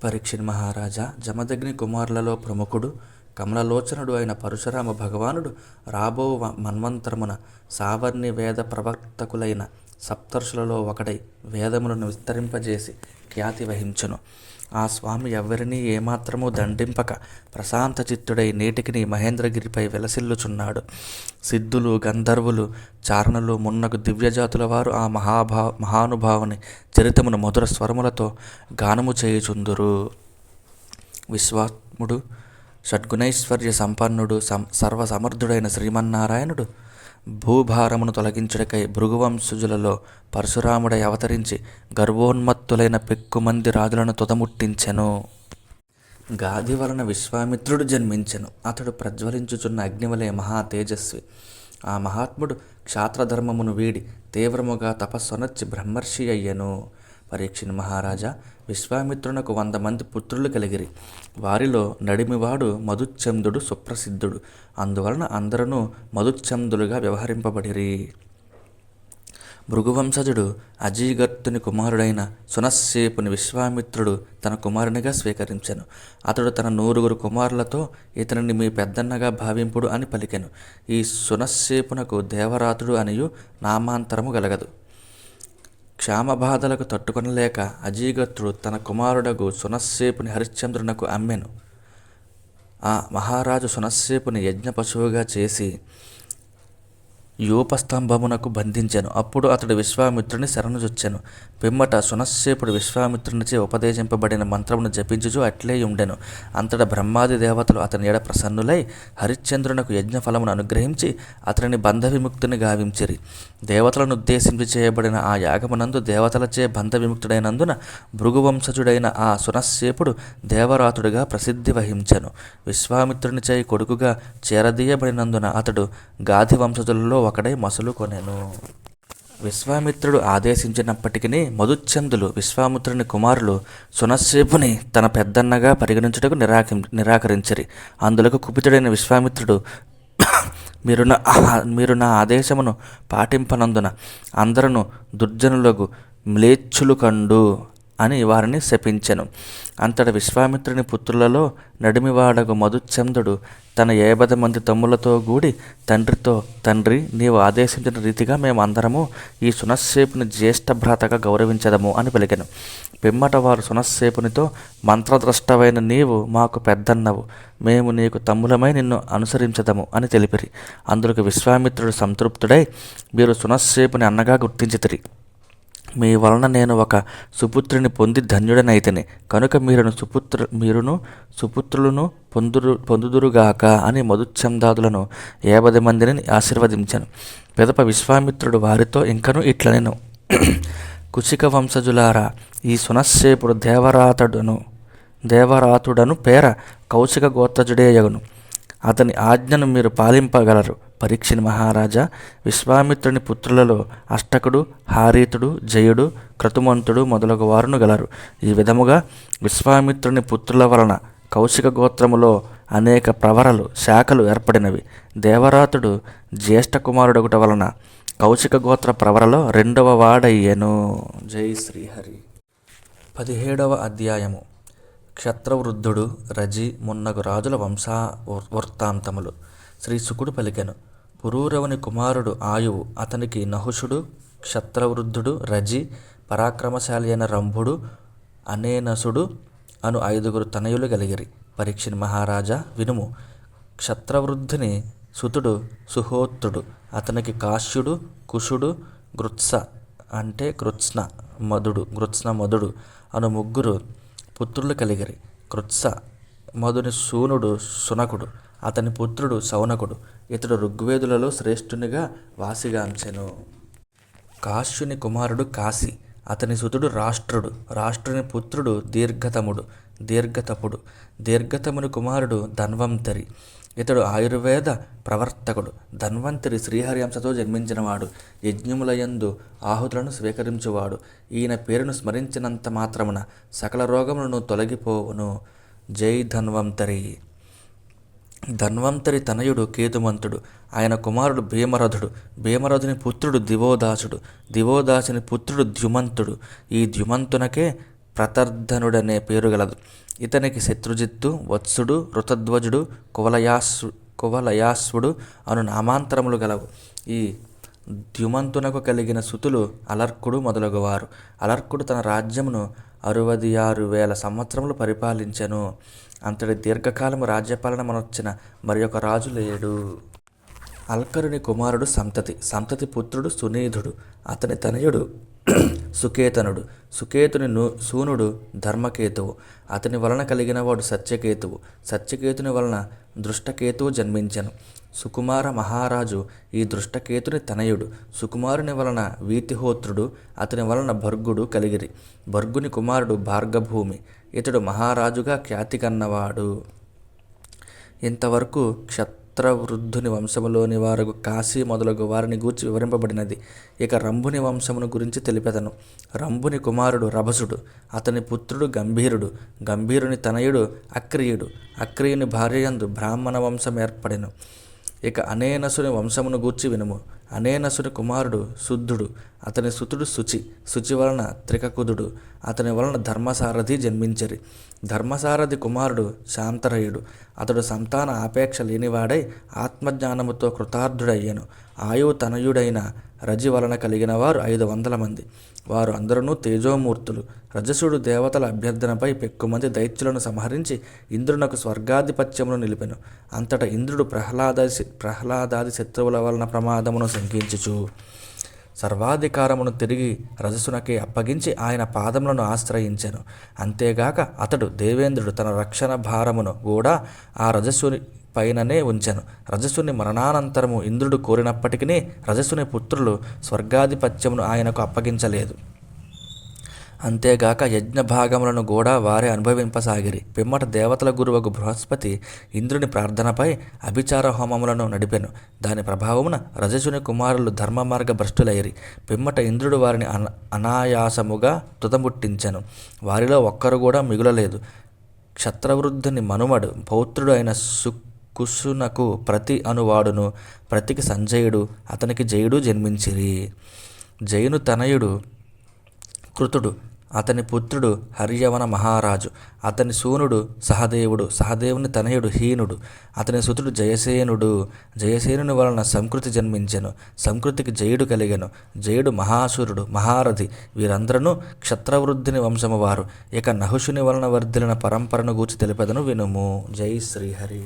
పరీక్షిత్ మహారాజా, జమదగ్ని కుమారులలో ప్రముఖుడు కమలలోచనుడు అయిన పరశురామ భగవానుడు రాబో మన్వంతరమున సావర్ణి వేద ప్రవర్తకులైన సప్తర్షులలో ఒకడై వేదములను విస్తరింపజేసి ఖ్యాతి వహించును. ఆ స్వామి ఎవ్వరినీ ఏమాత్రము దండింపక ప్రశాంత చిత్తుడై నేటికి మహేంద్రగిరిపై వెలసిల్లుచున్నాడు. సిద్ధులు, గంధర్వులు, చారణులు మున్నగు దివ్యజాతుల వారు ఆ మహానుభావుని చరితమును మధుర స్వరములతో గానము చేయుచుందురు. విశ్వాత్ముడు, షడ్గుణైశ్వర్య సంపన్నుడు, సర్వసమర్థుడైన శ్రీమన్నారాయణుడు భూభారమును తొలగించుటకై భృగువంశజులలో పరశురాముడై అవతరించి గర్వోన్మత్తులైన పెక్కుమంది రాజులను తుదముట్టించెను. గాది వలన విశ్వామిత్రుడు జన్మించెను. అతడు ప్రజ్వలించుచున్న అగ్నివలే మహా తేజస్వి. ఆ మహాత్ముడు క్షాత్రధర్మమును వీడి తీవ్రముగా తపస్సునర్చి బ్రహ్మర్షి అయ్యెను. పరీక్షిత్ మహారాజా, విశ్వామిత్రునకు 100 మంది పుత్రులు కలిగిరి. వారిలో నడిమివాడు మధుచ్ఛందుడు సుప్రసిద్ధుడు. అందువలన అందరూ మధుచ్ఛందులుగా వ్యవహరింపబడిరి. భృగువంశజుడు అజీగర్తుని కుమారుడైన సునస్సేపుని విశ్వామిత్రుడు తన కుమారునిగా స్వీకరించెను. అతడు తన 100 కుమారులతో ఇతనిని మీ పెద్దన్నగా భావింపుడు అని పలికెను. ఈ సునస్సేపునకు దేవరాతుడు అనియు నామాంతరము గలగదు. క్షామబాధలకు తట్టుకొనలేక అజీగత్రుడు తన కుమారుడగు సునస్సేపుని హరిశ్చంద్రునకు అమ్మెను. ఆ మహారాజు సునస్సేపుని యజ్ఞ పశువుగా చేసి యూపస్తంభమునకు బంధించెను. అప్పుడు అతడు విశ్వామిత్రుని శరణుజొచ్చెను. పిమ్మట సునస్సేపుడు విశ్వామిత్రునిచే ఉపదేశింపబడిన మంత్రమును జపించుచు అట్లే ఉండెను. అంతటా బ్రహ్మాది దేవతలు అతని ఎడ ప్రసన్నులై హరిశ్చంద్రునకు యజ్ఞఫలమును అనుగ్రహించి అతనిని బంధ విముక్తిని గావించిరి. దేవతలను ఉద్దేశించి చేయబడిన ఆ యాగమునందు దేవతలచే బంధ విముక్తుడైనందున భృగువంశజుడైన ఆ సునస్సేపుడు దేవరాతుడిగా ప్రసిద్ధి వహించెను. విశ్వామిత్రునిచే కొడుకుగా చేరదీయబడినందున అతడు గాధి వంశజులలో ఒకడై మసలు కొనెను. విశ్వామిత్రుడు ఆదేశించినప్పటికీ మధుచ్ఛందులు విశ్వామిత్రుని కుమారులు సునస్సేపుని తన పెద్దన్నగా పరిగణించుటకు నిరాకరించిరి. అందులకు కుపితుడైన విశ్వామిత్రుడు మీరు నా ఆదేశమును పాటింపనందున అందరూ దుర్జనులకు మ్లేచ్ఛులు కండు అని వారిని శపించెను. అంతట విశ్వామిత్రుని పుత్రులలో నడిమివాడగు మధుచ్ఛందుడు తన 50 మంది తమ్ములతో కూడి తండ్రితో, తండ్రి, నీవు ఆదేశించిన రీతిగా మేము అందరము ఈ సునస్సేపుని జ్యేష్ఠ భ్రాతగా గౌరవించదము అని పలికెను. పిమ్మట వారు సునస్సేపునితో, మంత్రద్రష్టవైన నీవు మాకు పెద్దన్నవు, మేము నీకు తమ్ములమై నిన్ను అనుసరించదము అని తెలిపిరి. అందులకు విశ్వామిత్రుడు సంతృప్తుడై, మీరు సునస్సేపుని అన్నగా గుర్తించితిరి. మీ వలన నేను ఒక సుపుత్రుని పొంది ధన్యుడనైతిని కనుక మీరును సుపుత్రులను పొందుదురుగాక అని మధుచ్ఛందాదులను 50 మందిని ఆశీర్వదించాను. పిదప విశ్వామిత్రుడు వారితో ఇంకను ఇట్లనెను. కుశిక వంశజులారా, ఈ సునస్సేపుడు దేవరాతుడను పేర కౌశిక గోత్రజుడేయగును. అతని ఆజ్ఞను మీరు పాలింపగలరు. పరీక్షిత్ మహారాజా, విశ్వామిత్రుని పుత్రులలో అష్టకుడు, హారీతుడు, జయుడు, క్రతుమంతుడు మొదలగు వారును గలరు. ఈ విధముగా విశ్వామిత్రుని పుత్రుల వలన కౌశిక గోత్రములో అనేక ప్రవరలు, శాఖలు ఏర్పడినవి. దేవరాతుడు జ్యేష్ఠ కుమారుడొకట వలన కౌశిక గోత్ర ప్రవరలో 2వ వాడయ్యెను. జై శ్రీహరి. 17వ అధ్యాయము. క్షత్రవృద్ధుడు, రజి మున్నగు రాజుల వృత్తాంతములు. శ్రీ శుకుడు పలికెను. పురూరవుని కుమారుడు ఆయువు, అతనికి నహుషుడు, క్షత్రవృద్ధుడు, రజి, పరాక్రమశాలి అయిన రంభుడు, అనేనసుడు అను 5 తనయులు కలిగిరి. పరీక్షిత్ మహారాజా వినుము. క్షత్రవృద్ధుని సుతుడు సుహోత్తుడు, అతనికి కాశ్యుడు, కుషుడు, కృత్స్న మధుడు అను 3 పుత్రులు కలిగిరి. కృత్స మధుని సూనుడు సునకుడు, అతని పుత్రుడు శౌనకుడు. ఇతడు ఋగ్వేదులలో శ్రేష్ఠునిగా వాసిగాంచెను. కాశ్యుని కుమారుడు కాశీ, అతని సుతుడు రాష్ట్రుడు. రాష్ట్రుని పుత్రుడు దీర్ఘతపుడు. దీర్ఘతముని కుమారుడు ధన్వంతరి. ఇతడు ఆయుర్వేద ప్రవర్తకుడు. ధన్వంతరి శ్రీహరిహంసతో జన్మించినవాడు. యజ్ఞములయందు ఆహుతులను స్వీకరించువాడు. ఈయన పేరును స్మరించినంత మాత్రమున సకల రోగములను తొలగిపోవును. జై ధన్వంతరి. ధన్వంతరి తనయుడు కేతుమంతుడు. ఆయన కుమారుడు భీమరథుడు. భీమరథుని పుత్రుడు దివోదాసుడు. దివోదాసుని పుత్రుడు ద్యుమంతుడు. ఈ ద్యుమంతునకే ప్రతర్ధనుడనే పేరు గలదు. ఇతనికి శత్రుజిత్తు, వత్సుడు, ఋతధ్వజుడు, కువలయాశ్వుడు అను నామాంతరములు గలవు. ఈ ద్యుమంతునకు కలిగిన సుతులు అలర్కుడు మొదలగువారు. అలర్కుడు తన రాజ్యమును 66,000 సంవత్సరములు పరిపాలించెను. అంతటి దీర్ఘకాలము రాజ్యపాలన మనొచ్చిన మరి ఒక రాజు లేడు. అల్కరుని కుమారుడు సంతతి. సంతతి పుత్రుడు సునీధుడు. అతని తనయుడు సుకేతనుడు. సుకేతుని సూనుడు ధర్మకేతువు. అతని వలన కలిగిన వాడు సత్యకేతువు. సత్యకేతుని వలన దృష్టకేతువు జన్మించెను. సుకుమార మహారాజు ఈ దృష్టకేతుని తనయుడు. సుకుమారుని వలన వీతిహోత్రుడు, అతని వలన భర్గుడు కలిగిరి. భర్గుని కుమారుడు భార్గభూమి. ఇతడు మహారాజుగా ఖ్యాతి కన్నవాడు. ఇంతవరకు క్షత్రవృద్ధుని వంశములోని వారు కాశీ మొదలగు వారిని గూర్చి వివరింపబడినది. ఇక రంభుని వంశమును గురించి తెలిపెదను. రంభుని కుమారుడు రభసుడు. అతని పుత్రుడు గంభీరుడు. గంభీరుని తనయుడు అక్రియుడు. అక్రియుని భార్యయందు బ్రాహ్మణ వంశం ఏర్పడెను. ఇక అనేనసుని వంశమును గూర్చి వినుము. అనేనసుని కుమారుడు శుద్ధుడు. అతని సుతుడు శుచి. శుచి వలన త్రికకుదుడు. అతని వలన ధర్మసారథి జన్మించరి. ధర్మసారథి కుమారుడు శాంతరయుడు. అతడు సంతాన ఆపేక్ష లేనివాడై ఆత్మజ్ఞానముతో కృతార్థుడయ్యను. ఆయువు తనయుడైన రజి వలన కలిగిన వారు 500 మంది. వారు అందరూ తేజోమూర్తులు. రజసుడు దేవతల అభ్యర్థనపై పెక్కుమంది దైత్యులను సంహరించి ఇంద్రునకు స్వర్గాధిపత్యమును నిలిపెను. అంతటా ఇంద్రుడు ప్రహ్లాదాది శత్రువుల వలన ప్రమాదమును శంకించుచు సర్వాధికారమును తిరిగి రజసునకే అప్పగించి ఆయన పాదములను ఆశ్రయించెను. అంతేగాక అతడు దేవేంద్రుడు తన రక్షణ భారమును కూడా ఆ రజస్సుని పైననే ఉంచెను. రజస్సుని మరణానంతరము ఇంద్రుడు కోరినప్పటికీ రజస్సుని పుత్రులు స్వర్గాధిపత్యమును ఆయనకు అప్పగించలేదు. అంతేగాక యజ్ఞ భాగములను కూడా వారే అనుభవింపసాగిరి. పిమ్మట దేవతల గురువగు బృహస్పతి ఇంద్రుని ప్రార్థనపై అభిచార హోమములను నడిపెను. దాని ప్రభావమున రజసుని కుమారులు ధర్మ మార్గ భ్రష్టులైరి. పిమ్మట ఇంద్రుడు వారిని అనాయాసముగా తుదముట్టించెను. వారిలో ఒక్కరు కూడా మిగులలేదు. క్షత్రవృద్ధుని మనుమడు పౌత్రుడు అయిన కుశునకు ప్రతి అనువాడును, ప్రతికి సంజయుడు, అతనికి జయుడు జన్మించిరి. జయును తనయుడు కృతుడు. అతని పుత్రుడు హర్యవన మహారాజు. అతని సూనుడు సహదేవుడు. సహదేవుని తనయుడు హీనుడు. అతని సుతుడు జయసేనుడు. జయసేనుని వలన సంకృతి జన్మించెను. సంకృతికి జయుడు కలిగెను. జయుడు మహాసురుడు, మహారథి. వీరందరూ క్షత్రవృద్ధిని వంశము వారు. ఇక నహుషుని వలన వర్ధిలిన పరంపరను గూర్చి తెలిపెదను వినుము. జై శ్రీహరి.